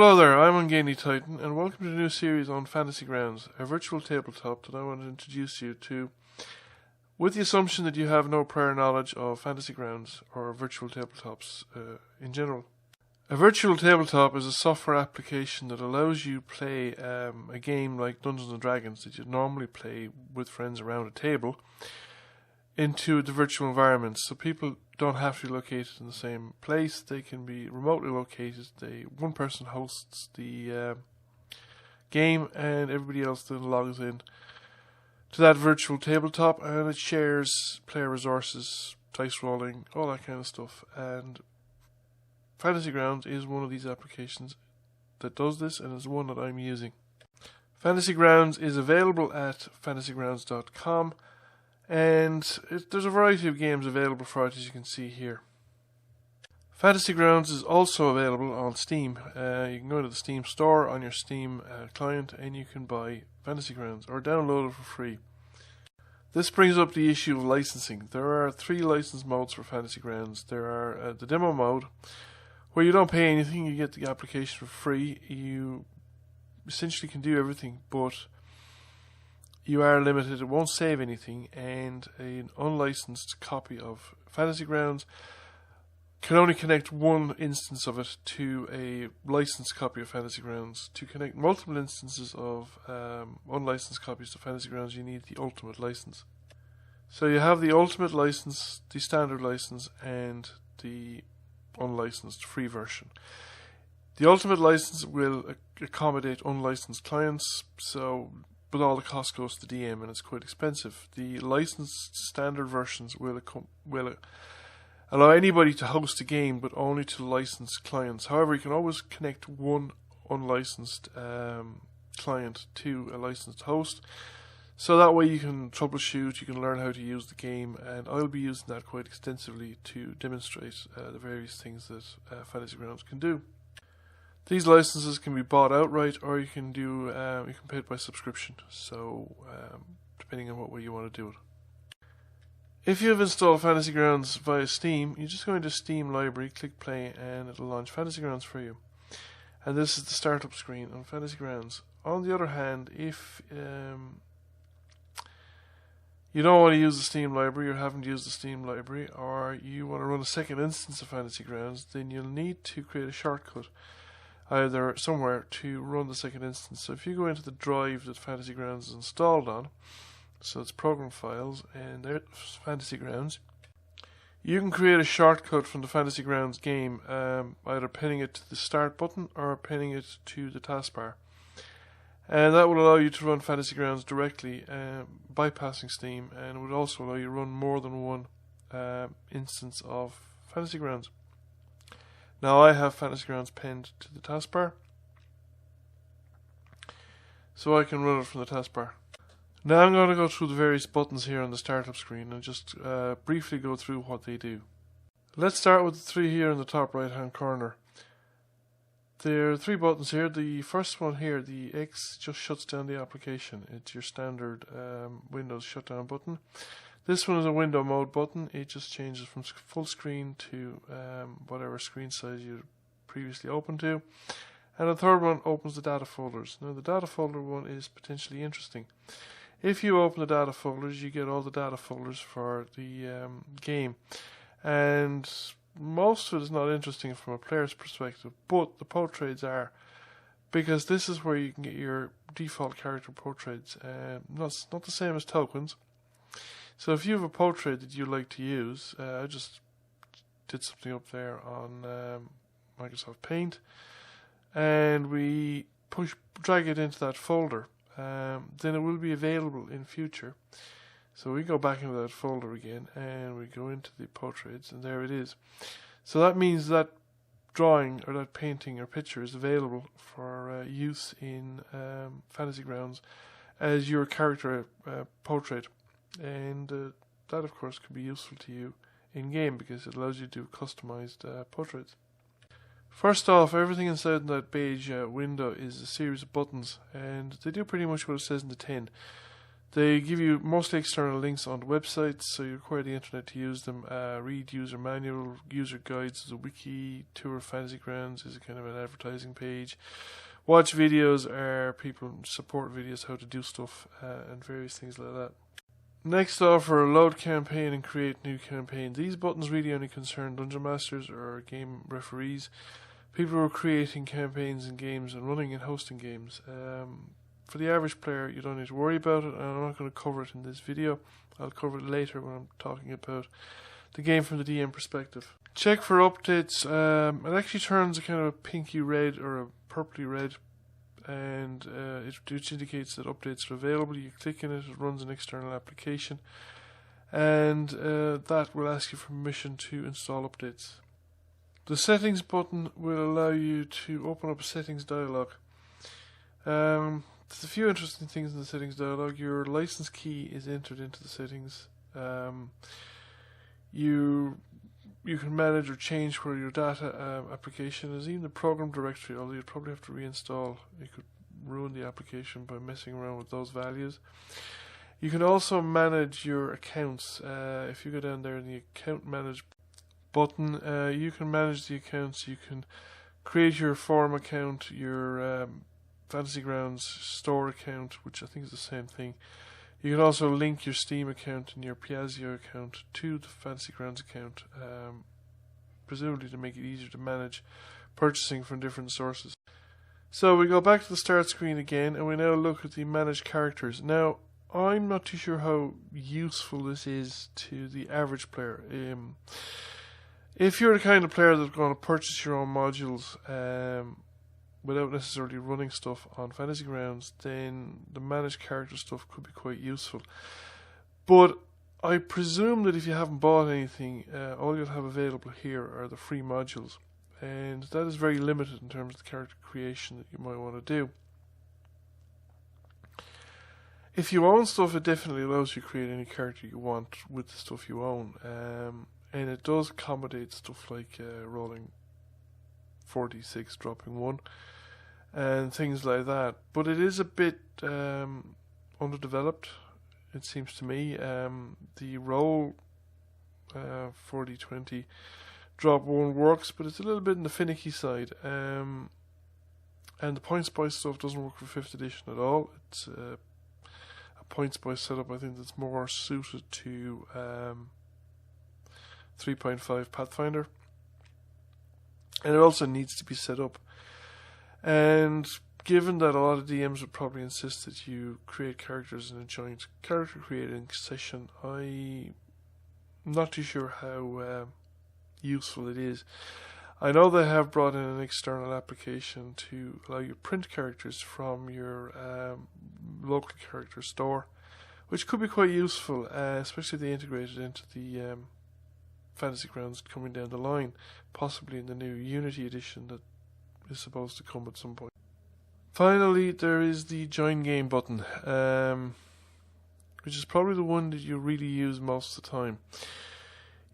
Hello there, I'm Ungainly Titan, and welcome to a new series on Fantasygrounds, a virtual tabletop that I want to introduce you to, with the assumption that you have no prior knowledge of Fantasygrounds or virtual tabletops in general. A virtual tabletop is a software application that allows you to play a game like Dungeons and Dragons that you'd normally play with friends around a table into the virtual environment, so people don't have to be located in the same place. They can be remotely located. One person hosts the game and everybody else then logs in to that virtual tabletop, and it shares player resources, dice rolling, all that kind of stuff. And Fantasygrounds is one of these applications that does this, and is one that I'm using. Fantasygrounds is available at Fantasygrounds.com. And there's a variety of games available for it, as you can see here. Fantasygrounds is also available on Steam. You can go to the Steam store on your Steam client and you can buy Fantasygrounds or download it for free. This brings up the issue of licensing. There are 3 license modes for Fantasygrounds. There are the demo mode, where you don't pay anything, you get the application for free. You essentially can do everything, but you are limited, it won't save anything, and an unlicensed copy of Fantasygrounds can only connect one instance of it to a licensed copy of Fantasygrounds. To connect multiple instances of unlicensed copies to Fantasygrounds, you need the ultimate license. So you have the ultimate license, the standard license, and the unlicensed free version. The ultimate license will accommodate unlicensed clients, but all the cost goes to DM, and it's quite expensive. The licensed standard versions will allow anybody to host a game, but only to licensed clients. However, you can always connect one unlicensed client to a licensed host, so that way you can troubleshoot, you can learn how to use the game, and I'll be using that quite extensively to demonstrate the various things that Fantasygrounds can do. These licenses can be bought outright, or you can pay it by subscription. So, depending on what way you want to do it. If you have installed Fantasygrounds via Steam, you just go into Steam Library, click play, and it'll launch Fantasygrounds for you. And this is the startup screen on Fantasygrounds. On the other hand, if you don't want to use the Steam Library, or haven't used the Steam Library, or you want to run a second instance of Fantasygrounds, then you'll need to create a shortcut either somewhere to run the second instance. So if you go into the drive that Fantasygrounds is installed on, so it's program files, and there's Fantasygrounds, you can create a shortcut from the Fantasygrounds game, either pinning it to the start button or pinning it to the taskbar. And that will allow you to run Fantasygrounds directly, bypassing Steam, and it would also allow you to run more than one instance of Fantasygrounds. Now I have Fantasygrounds pinned to the taskbar, so I can run it from the taskbar. Now I'm going to go through the various buttons here on the startup screen and just briefly go through what they do. Let's start with the 3 here in the top right hand corner. There are 3 buttons here. The first one here, the X, just shuts down the application. It's your standard Windows shutdown button. This one is a window mode button. It just changes from full screen to whatever screen size you previously opened to. And the third one opens the data folders. Now the data folder one is potentially interesting. If you open the data folders, you get all the data folders for the game. And most of it is not interesting from a player's perspective, but the portraits are, because this is where you can get your default character portraits. It's not the same as tokens. So if you have a portrait that you like to use, I just did something up there on Microsoft Paint, and we drag it into that folder, then it will be available in future. So we go back into that folder again, and we go into the portraits, and there it is. So that means that drawing, or that painting or picture is available for use in Fantasygrounds as your character portrait. And that of course could be useful to you in game, because it allows you to do customized portraits. First off, everything inside that beige window is a series of buttons, and they do pretty much what it says in the tin. They give you mostly external links on the websites, so you require the internet to use them. Read user manual, user guides, there's a wiki, tour of Fantasygrounds is a kind of an advertising page. Watch videos are people support videos, how to do stuff, and various things like that. Next, offer load campaign and create new campaign. These buttons really only concern dungeon masters or game referees, people who are creating campaigns in games and running and hosting games. For the average player, you don't need to worry about it, and I'm not going to cover it in this video. I'll cover it later when I'm talking about the game from the DM perspective. Check for updates. It actually turns a kind of a pinky red or a purpley red, and which indicates that updates are available. You click in it, it runs an external application, and that will ask you for permission to install updates. The settings button will allow you to open up a settings dialog. There's a few interesting things in the settings dialog. Your license key is entered into the settings. You can manage or change where your data application is, even the program directory, although you'd probably have to reinstall. You could ruin the application by messing around with those values. You can also manage your accounts. If you go down there in the account manage button, you can manage the accounts. You can create your forum account, your Fantasygrounds store account, which I think is the same thing. You can also link your Steam account and your Piaggio account to the Fantasygrounds account, presumably to make it easier to manage purchasing from different sources. So we go back to the start screen again, and we now look at the manage characters. Now, I'm not too sure how useful this is to the average player. If you're the kind of player that's going to purchase your own modules without necessarily running stuff on Fantasygrounds, then the managed character stuff could be quite useful. But I presume that if you haven't bought anything, all you'll have available here are the free modules, and that is very limited in terms of the character creation that you might want to do. If you own stuff, it definitely allows you to create any character you want with the stuff you own, and it does accommodate stuff like rolling 4d6, dropping 1, and things like that. But it is a bit underdeveloped, it seems to me. The roll 4d20, drop 1 works, but it's a little bit in the finicky side. And the points by stuff doesn't work for 5th edition at all. It's a points by setup, I think, that's more suited to 3.5 Pathfinder. And it also needs to be set up. And given that a lot of DMs would probably insist that you create characters in a joint character creating session, I'm not too sure how useful it is. I know they have brought in an external application to allow you to print characters from your local character store, which could be quite useful, especially if they integrate it into the Fantasygrounds coming down the line, possibly in the new Unity edition that is supposed to come at some point. Finally, there is the join game button, which is probably the one that you really use most of the time.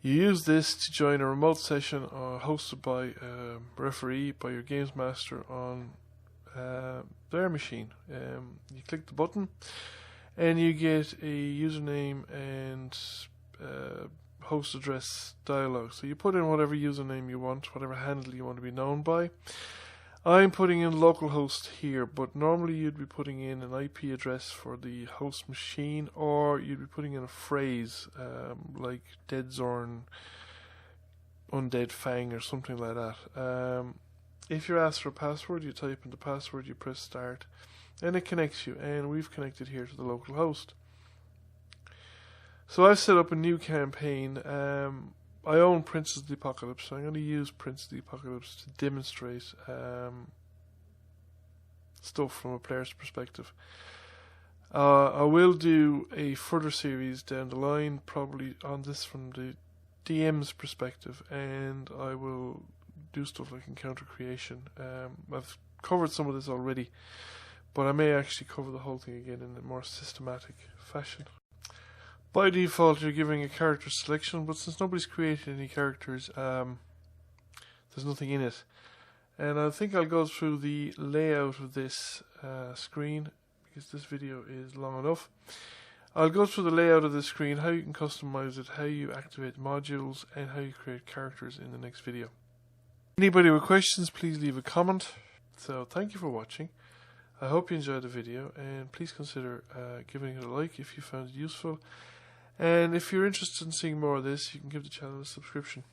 You use this to join a remote session hosted by a referee, by your games master on their machine. You click the button and you get a username and host address dialog. So you put in whatever username you want, whatever handle you want to be known by. I'm putting in localhost here, but normally you'd be putting in an IP address for the host machine, or you'd be putting in a phrase like Dead Zorn, Undead Fang, or something like that. If you're asked for a password, you type in the password, you press start, and it connects you, and we've connected here to the local host. So I've set up a new campaign. I own Princes of the Apocalypse, so I'm going to use Princes of the Apocalypse to demonstrate stuff from a player's perspective. I will do a further series down the line, probably on this from the DM's perspective, and I will do stuff like encounter creation. I've covered some of this already, but I may actually cover the whole thing again in a more systematic fashion. By default, you're giving a character selection, but since nobody's created any characters, there's nothing in it. And I think I'll go through the layout of this screen, because this video is long enough. I'll go through the layout of this screen, how you can customize it, how you activate modules, and how you create characters in the next video. Anybody with questions, please leave a comment. So thank you for watching. I hope you enjoyed the video, and please consider giving it a like if you found it useful. And if you're interested in seeing more of this, you can give the channel a subscription.